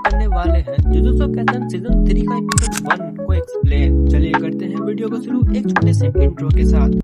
करने वाले हैं जुजुत्सु काइसेन सीजन 3 का एपिसोड 1 को एक्सप्लेन। चलिए करते हैं वीडियो को शुरू एक छोटे से इंट्रो के साथ।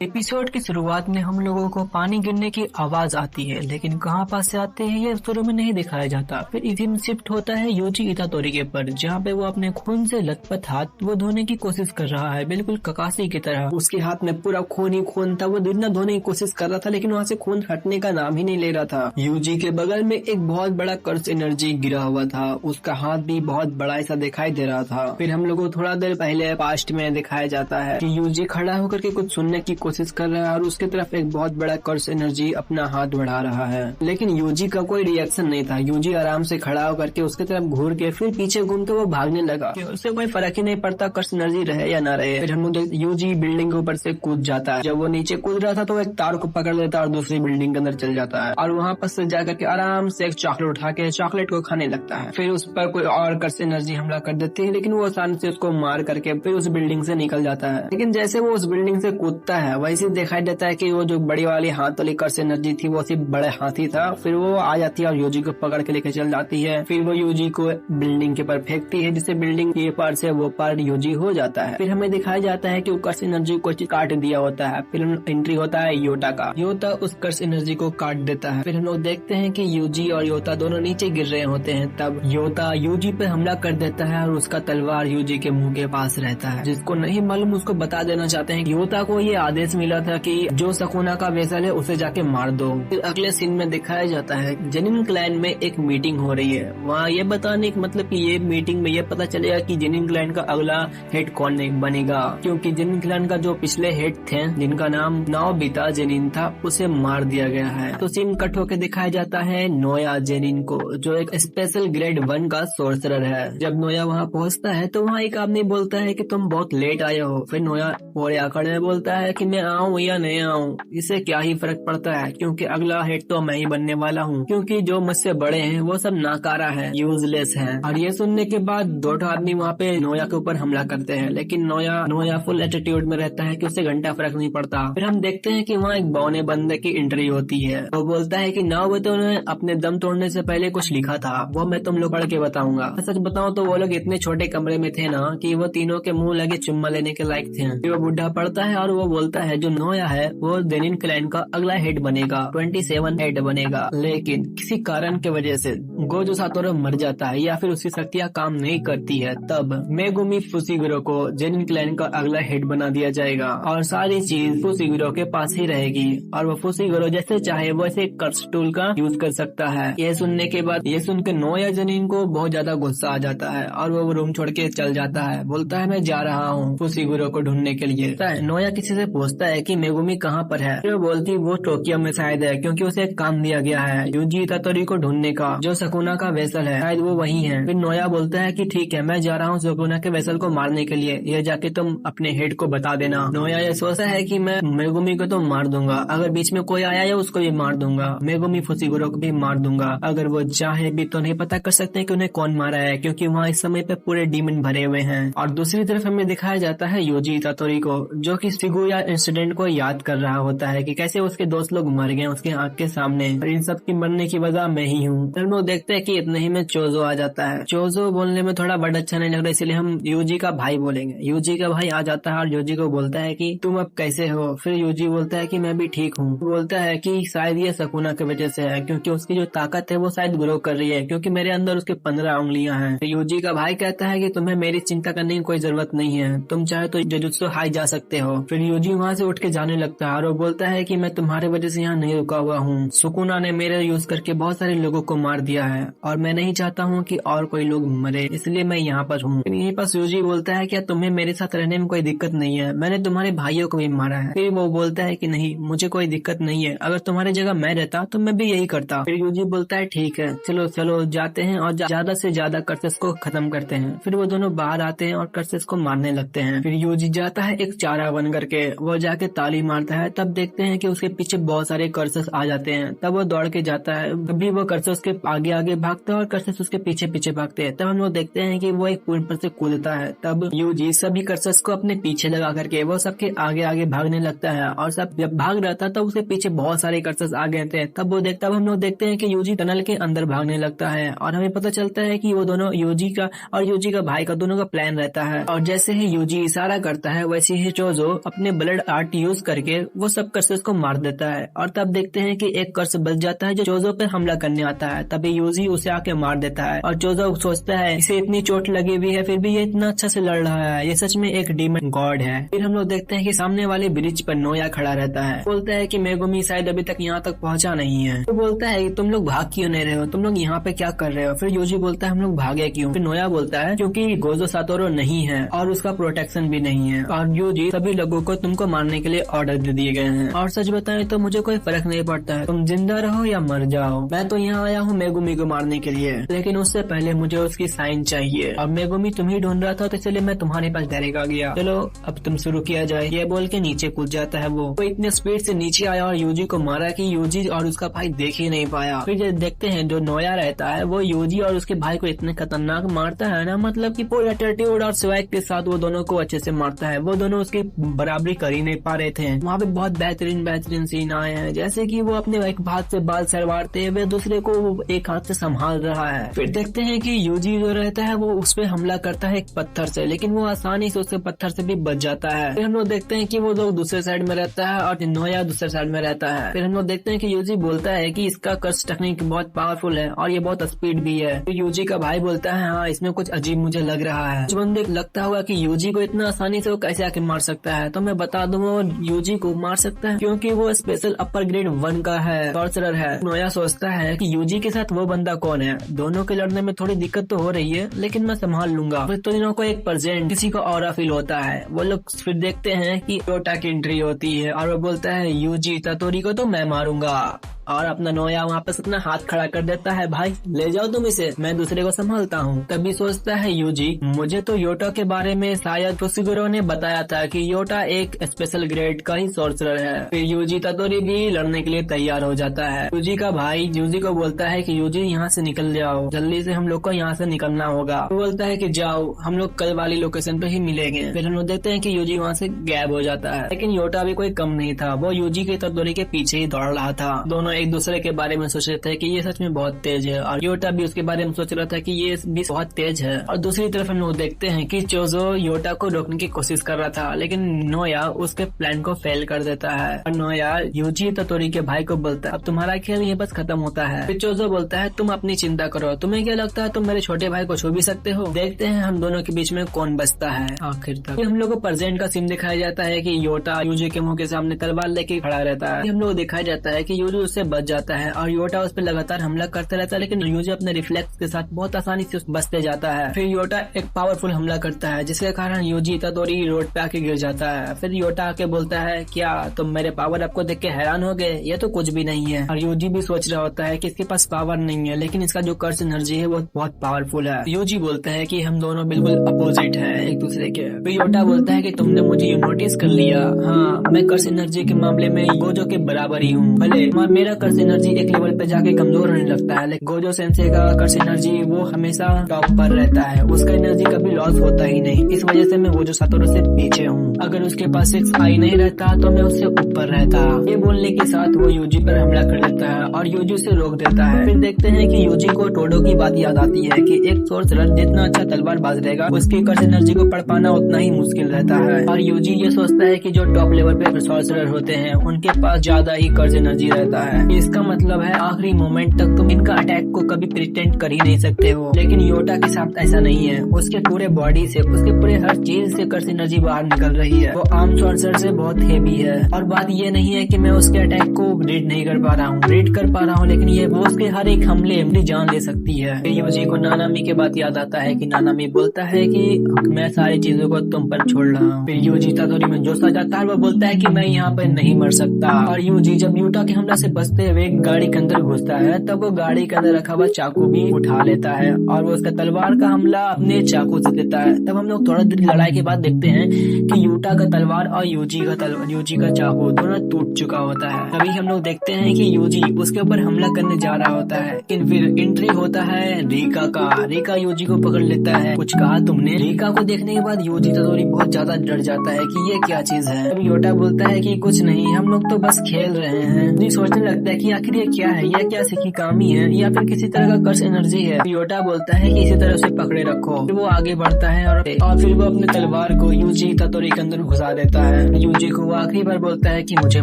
एपिसोड की शुरुआत में हम लोगों को पानी गिरने की आवाज आती है, लेकिन कहां पास से आते हैं ये शुरू में नहीं दिखाया जाता। फिर इसी में शिफ्ट होता है यूजी इतातोरी के पर, जहां पे वो अपने खून से लथपथ हाथ वो धोने की कोशिश कर रहा है, बिल्कुल ककासी की तरह। उसके हाथ में पूरा खून ही खून था। वो जितना धोने की कोशिश कर रहा था, लेकिन वहाँ से खून हटने का नाम ही नहीं ले रहा था। यूजी के बगल में एक बहुत बड़ा कर्स एनर्जी गिरा हुआ था, उसका हाथ भी बहुत बड़ा ऐसा दिखाई दे रहा था। फिर हम लोग को थोड़ा देर पहले पास्ट में दिखाया जाता है कि यूजी खड़ा होकर के कुछ सुनने की कोशिश कर रहा है और उसके तरफ एक बहुत बड़ा कर्स एनर्जी अपना हाथ बढ़ा रहा है, लेकिन यूजी का कोई रिएक्शन नहीं था। यूजी आराम से खड़ा होकर के उसके तरफ घूर के फिर पीछे घूम के वो भागने लगा। उससे कोई फर्क ही नहीं पड़ता कर्स एनर्जी रहे या ना रहे। फिर हम लोग यूजी बिल्डिंग के ऊपर से कूद जाता है। जब वो नीचे कूद रहा था तो एक तार को पकड़ लेता है और दूसरी बिल्डिंग के अंदर चल जाता है और वहाँ पर से जाकर के आराम से एक चॉकलेट उठा के चॉकलेट को खाने लगता है। फिर उस पर कोई और कर्स एनर्जी हमला कर देती है, लेकिन वो आसानी से उसको मार करके फिर उस बिल्डिंग से निकल जाता है। लेकिन जैसे वो उस बिल्डिंग से कूदता है वैसे दिखाई देता है कि वो जो बड़ी वाली हाथ वाली कर्स एनर्जी थी वो सिर्फ बड़े हाथी था। फिर वो आ जाती है और यूजी को पकड़ के लेके चल जाती है। फिर वो यूजी को बिल्डिंग के पर फेंकती है, जिससे बिल्डिंग के पार से वो पार यूजी हो जाता है। फिर हमें दिखाया जाता है कि वो कर्स एनर्जी को काट दिया होता है। फिर एंट्री होता है योटा का। योटा उस कर्स एनर्जी को काट देता है। फिर हम लोग देखते हैं कि यूजी और योटा दोनों नीचे गिर रहे होते हैं। तब योटा यूजी पे हमला कर देता है और उसका तलवार यूजी के मुंह के पास रहता है। जिसको नहीं मालूम उसको बता देना चाहते हैं। योटा को ये आदेश मिला था कि जो सकुना का वेसल है उसे जाके मार दो। फिर अगले सीन में दिखाया जाता है जेनिन क्लैन में एक मीटिंग हो रही है। वहाँ ये बताने का मतलब कि ये मीटिंग में ये पता चलेगा कि जेनिन क्लैन का अगला हेड कौन बनेगा, क्योंकि जेनिन क्लैन का जो पिछले हेड थे जिनका नाम नोबिता जेनिन था उसे मार दिया गया है। तो सीन कट होके दिखाया जाता है नोया जेनिन को, जो एक स्पेशल ग्रेड 1 का सोर्सरर है। जब नोया वहाँ पहुँचता है तो वहाँ एक आदमी बोलता है कि तुम बहुत लेट आए हो। फिर नोया पूरे आकड़ में बोलता है कि मैं आऊँ या नहीं आऊँ इससे क्या ही फर्क पड़ता है, क्योंकि अगला हेड तो मैं ही बनने वाला हूँ, क्योंकि जो मुझसे बड़े हैं वो सब नाकारा है, यूजलेस है। और ये सुनने के बाद दो आदमी वहाँ पे नोया के ऊपर हमला करते हैं, लेकिन नोया फुल एटीट्यूड में रहता है कि उससे घंटा फर्क नहीं पड़ता। फिर हम देखते हैं कि वहाँ एक बौने बंदे की एंट्री होती है। वो बोलता है कि नोबिता ने अपने दम तोड़ने से पहले कुछ लिखा था, वो मैं तुम लोग पढ़ के बताऊंगा। सच बताऊं तो वो लोग इतने छोटे कमरे में थे ना कि वो तीनों के मुंह लगे चुम्मा लेने के लायक थे। वो बुढ़ा पढ़ता है और वो बोलता है जो नोया है वो जेनिन क्लैन का अगला हेड बनेगा, 27 हेड बनेगा। लेकिन किसी कारण की वजह से गोजो सातोरू मर जाता है या फिर उसकी शक्तियाँ काम नहीं करती है। तब मेगुमी फुशिगुरो को जेनिन क्लैन का अगला हेड बना दिया जाएगा और सारी चीज फुशिगुरो के पास ही रहेगी और वो फुशिगुरो जैसे चाहे वैसे कर्स टूल का यूज कर सकता है। ये सुनने के बाद ये सुन के नोया जेनिन को बहुत ज्यादा गुस्सा आ जाता है और वो रूम छोड़ के चल जाता है। बोलता है मैं जा रहा हूँ फुशिगुरो को ढूंढने के लिए। नोया किसी से पूछता है कि मेगुमी कहाँ पर है। फिर बोलती वो टोक्यो में शायद है, क्योंकि उसे एक काम दिया गया है यूजी इतातोरी को ढूंढने का, जो सकुना का वेसल है, शायद वो वही है। फिर नोया बोलता है कि ठीक है मैं जा रहा हूँ सकुना के वेसल को मारने के लिए, ये जाके तुम अपने हेड को बता देना। नोया ये सोचता है कि मैं मेगुमी को तो मार दूंगा, अगर बीच में कोई आया है उसको भी मार दूंगा, मेगुमी फुशिगुरो को भी मार दूंगा। अगर वो चाहे भी तो नहीं पता कर सकते कि उन्हें कौन मारा है, क्योंकि वहाँ इस समय पे पूरे डीमन भरे हुए हैं। और दूसरी तरफ हमें दिखाया जाता है यूजी इतातोरी को, जो कि शिबुया इंसिडेंट को याद कर रहा होता है कि कैसे उसके दोस्त लोग मर गए उसके आंख के सामने और इन सब की मरने की वजह मैं ही हूँ। फिर हम देखते हैं कि इतने ही में चोजो आ जाता है। चोजो बोलने में थोड़ा बड़ा अच्छा नहीं लग रहा, इसलिए हम यूजी का भाई बोलेंगे। यूजी का भाई आ जाता है और यूजी को बोलता है कि तुम अब कैसे हो। फिर यूजी बोलता है कि मैं भी ठीक हूँ। बोलता है कि शायद ये सकुना की वजह से है, क्योंकि उसकी जो ताकत है वो शायद ग्रो कर रही है, क्योंकि मेरे अंदर उसके 15 उंगलियां हैं। तो यूजी का भाई कहता है कि तुम्हें मेरी चिंता करने की कोई जरूरत नहीं है, तुम चाहे तो जुजुत्सु हाई जा सकते हो। फिर यूजी वहाँ से उठ के जाने लगता है और वो बोलता है कि मैं तुम्हारे वजह से यहाँ नहीं रुका हुआ हूँ। सुकुना ने मेरे यूज करके बहुत सारे लोगों को मार दिया है और मैं नहीं चाहता हूँ कि और कोई लोग मरे, इसलिए मैं यहाँ पर हूँ। यहीं पर यूजी बोलता है क्या तुम्हें मेरे साथ रहने में कोई दिक्कत नहीं है, मैंने तुम्हारे भाइयों को भी मारा है। फिर वो बोलता है कि नहीं मुझे कोई दिक्कत नहीं है, अगर तुम्हारी जगह मैं रहता तो मैं भी यही करता। फिर यूजी बोलता है ठीक है चलो चलो जाते हैं और ज्यादा से ज्यादा कर्सेस को खत्म करते हैं। फिर वो दोनों बाहर आते हैं और कर्सेस को मारने लगते हैं। फिर यूजी जाता है एक चारा बन करके, वो जाके ताली मारता है, तब देखते हैं कि उसके पीछे बहुत सारे कर्सस आ जाते हैं। तब वो दौड़ के जाता है, तभी वो कर्सस के आगे आगे भागता है और कर्सस उसके पीछे पीछे भागते हैं। तब हम लोग देखते हैं कि वो एक पुल पर से कूदता है। तब यूजी सभी कर्सस को अपने पीछे लगा करके वो सबके आगे आगे भागने लगता है, और सब जब भाग रहा था तब उसके पीछे बहुत सारे कर्सस आ गए थे। तब हम लोग देखते हैं कि यूजी टनल के अंदर भागने लगता है, और हमें पता चलता है कि वो दोनों यूजी का भाई का दोनों का प्लान रहता है। और जैसे ही यूजी इशारा करता है वैसे ही चोजो अपने ब्लड आर्ट यूज करके वो सब कर्सस को मार देता है। और तब देखते हैं कि एक कर्स बच जाता है जो चोजो पर हमला करने आता है। तभी यूजी उसे आके मार देता है, और चोजो सोचता है इसे इतनी चोट लगी हुई है फिर भी ये इतना अच्छा से लड़ रहा है, ये सच में एक डीमन गॉड है। फिर हम लोग देखते हैं कि सामने वाले ब्रिज पर नोया खड़ा रहता है। बोलता है कि मेगुमी शायद अभी तक यहाँ तक पहुँचा नहीं है। तो बोलता है तुम लोग भाग क्यों नहीं रहे हो, तुम लोग यहाँ पे क्या कर रहे हो। फिर यूजी बोलता है हम लोग भागे क्यों। फिर नोया बोलता है क्योंकि गोजो सातोरो नहीं है और उसका प्रोटेक्शन भी नहीं है, और यूजी सभी लोगों को तुमको मारने के लिए ऑर्डर दे दिए गए हैं। और सच बताएं तो मुझे कोई फर्क नहीं पड़ता है, तुम जिंदा रहो या मर जाओ। मैं तो यहाँ आया हूँ मेगुमी को मारने के लिए, लेकिन उससे पहले मुझे उसकी साइन चाहिए, और मेगुमी तुम ही ढूंढ रहा था तो इसलिए मैं तुम्हारे पास डायरेक्ट आ गया। चलो अब तुम शुरू किया जाए। ये बोल के नीचे कूद जाता है। वो इतने स्पीड से नीचे आया और यूजी को मारा कि यूजी और उसका भाई देख ही नहीं पाया। फिर देखते हैं जो नोया रहता है वो यूजी और उसके भाई को इतने खतरनाक मारता है ना, मतलब कि पूरा एटीट्यूड और स्वैग के साथ वो दोनों को अच्छे से मारता है। वो दोनों उसकी बराबरी कर ही नहीं पा रहे थे। वहाँ पे बहुत बेहतरीन सीन आए हैं, जैसे कि वो अपने एक हाथ से बाल सरवारते हुए दूसरे को एक हाथ से संभाल रहा है। फिर देखते हैं कि यूजी जो रहता है वो उस पे हमला करता है एक पत्थर से, लेकिन वो आसानी से उसके पत्थर से भी बच जाता है। फिर हम लोग देखते हैं कि वो लोग दूसरे साइड में रहता है और नोया दूसरे साइड में रहता है। फिर हम लोग देखते हैं कि यूजी बोलता है कि इसका कर्स टेक्निक बहुत पावरफुल है और ये बहुत स्पीड भी है। फिर यूजी का भाई बोलता है हाँ इसमें कुछ अजीब मुझे लग रहा है। जो बंदे लगता होगा कि यूजी को इतना आसानी से वो कैसे आके मार सकता है, तो मैं बता दूं वो यूजी को मार सकता है क्योंकि वो स्पेशल अपर ग्रेड 1 का है, सॉर्सरर है। नोया सोचता है कि यूजी के साथ वो बंदा कौन है, दोनों के लड़ने में थोड़ी दिक्कत तो हो रही है लेकिन मैं संभाल लूंगा। फिर तो इन्हों को एक प्रेजेंट किसी को ऑरा फील होता है। वो लोग फिर देखते हैं कि योटा की एंट्री होती है और वो बोलता है यूजी ततोरी को तो मैं मारूंगा, और अपना नोया वहाँ पे अपना हाथ खड़ा कर देता है, भाई ले जाओ तुम इसे, मैं दूसरे को संभालता हूँ। तभी सोचता है यूजी मुझे तो योटा के बारे में शायद फुसिगुरो ने बताया था कि योटा एक स्पेशल ग्रेड का ही सॉर्सरर है। फिर यूजी ततोरी भी लड़ने के लिए तैयार हो जाता है। यूजी का भाई यूजी को बोलता है कि यूजी यहाँ से निकल जाओ, जल्दी से हम लोग को यहाँ से निकलना होगा। वो बोलता है कि जाओ हम लोग कल वाली लोकेशन पे ही मिलेंगे। फिर हम लोग देखते हैं कि यूजी वहाँ से गायब हो जाता है, लेकिन योटा भी कोई कम नहीं था, वो यूजी के ततोरी के पीछे ही दौड़ रहा था। दोनों एक दूसरे के बारे में सोच रहे थे कि ये सच में बहुत तेज है, और योटा भी उसके बारे में सोच रहा था कि ये भी बहुत तेज है। और दूसरी तरफ हम लोग देखते हैं कि चोजो योटा को रोकने की कोशिश कर रहा था, लेकिन नोया उसके प्लान को फेल कर देता है। और नोया यूजी ततोरी के भाई को बोलता है अब तुम्हारा खेल ये बस खत्म होता है। फिर चोजो बोलता है तुम अपनी चिंता करो, तुम्हें क्या लगता है तुम मेरे छोटे भाई को छू भी सकते हो। देखते हैं हम दोनों के बीच में कौन बचता है आखिर तक। फिर हम लोग को प्रेजेंट का सीन दिखाया जाता है कि योटा यूजी के मुंह के सामने तलवार लेके खड़ा रहता है। हम लोग दिखाया जाता है कि यूजी उससे बच जाता है और योटा उस पर लगातार हमला करता रहता है, लेकिन यूजी अपने रिफ्लेक्स के साथ बहुत आसानी से बचते जाता है। फिर योटा एक पावरफुल हमला करता है जिसके कारण यूजी ततोरी रोड पे आके गिर जाता है। फिर योटा आके बोलता है क्या तुम मेरे पावर आपको देख के हैरान हो गए, ये तो कुछ भी नहीं है। और यूजी भी सोच रहा होता है कि इसके पास पावर नहीं है, लेकिन इसका जो कर्स एनर्जी है वो बहुत पावरफुल है। यूजी बोलता है कि हम दोनों बिल्कुल अपोजिट है एक दूसरे के। फिर योटा बोलता है कि तुमने मुझे नोटिस कर लिया, हाँ मैं कर्स एनर्जी के मामले में गोजो के बराबर ही हूँ। भले मेरा कर्स एनर्जी एक लेवल पे जाके कमजोर होने लगता है, लेकिन गोजो सेंसे का कर्स एनर्जी वो हमेशा टॉप पर रहता है, उसका एनर्जी कभी लॉस होता ही नहीं। इस वजह से मैं गोजो सातोरो से पीछे हूँ। अगर उसके पास 6 आई नहीं रहता तो मैं उससे ऊपर रहता। ये बोलने के साथ वो यूजी पर हमला कर देता है और यूजी उसे रोक देता है। फिर देखते हैं कि यूजी को टोडो की बात याद आती है कि एक सॉर्सरर जितना अच्छा तलवार बाज रहेगा उसकी कर्स एनर्जी को पढ़ पाना उतना ही मुश्किल रहता है। और यूजी ये सोचता है कि जो टॉप लेवल पे सॉर्सरर होते हैं उनके पास ज्यादा ही कर्स एनर्जी रहता है। इसका मतलब है आखिरी मोमेंट तक तुम इनका अटैक को कभी प्रिटेंड कर ही नहीं सकते हो। लेकिन योटा के साथ ऐसा नहीं है, उसके पूरे बॉडी से उसके पूरे हर चीज से कर्स एनर्जी बाहर निकल रही है। वो आम सॉर्सरर से बहुत हेवी है। और बात ये नहीं है कि मैं उसके अटैक को रीड नहीं कर पा रहा हूँ, रीड कर पा रहा हूँ, लेकिन ये वो उसके हर एक हमले अपनी जान ले सकती है। यूजी को नानामी के बात याद आता है कि नानामी बोलता है कि मैं सारी चीजों को तुम पर छोड़ रहा हूँ। फिर यूजी ततोरी में जोश आ जाता है, वो बोलता है कि मैं यहाँ पर नहीं मर सकता। और यूजी जब योटा के हमला से बच हंसते हुए गाड़ी के अंदर घुसता है, तब वो गाड़ी के अंदर रखा हुआ चाकू भी उठा लेता है और वो उसका तलवार का हमला अपने चाकू से देता है। तब हम लोग थोड़ा देर लड़ाई के बाद देखते हैं कि यूटा का तलवार और यूजी का चाकू दोनों टूट चुका होता है। तभी हम लोग देखते हैं कि यूजी उसके ऊपर हमला करने जा रहा होता है, लेकिन फिर एंट्री होता है रीका का। रीका यूजी को पकड़ लेता है। कुछ कहा तुमने? रीका को देखने के बाद यूजी इतादोरी बहुत ज्यादा डर जाता है कि ये क्या चीज है। तब योटा बोलता है कि कुछ नहीं, हम लोग तो बस खेल रहे हैं। यूजी सोचने लगता है कि आखिर ये क्या है, यह क्या शिकिकामी है या फिर किसी तरह का कर्स एनर्जी है। योटा बोलता है कि इसी तरह से पकड़े रखो। फिर वो आगे बढ़ता है और फिर वो अपने तलवार को यूजी इतादोरी के अंदर घुसा देता है। यूजी को वो आखिरी बार बोलता है कि मुझे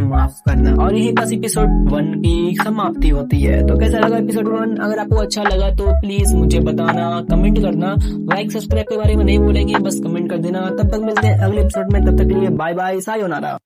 माफ करना। और यही बस एपिसोड 1 की समाप्ति होती है। तो कैसा लगा एपिसोड 1? अगर आपको अच्छा लगा तो प्लीज मुझे बताना, कमेंट करना। लाइक सब्सक्राइब के बारे में नहीं भूलेंगे, बस कमेंट कर देना। तब तक मिलते हैं अगले एपिसोड में, तब तक के लिए बाय बाय, सायोनारा।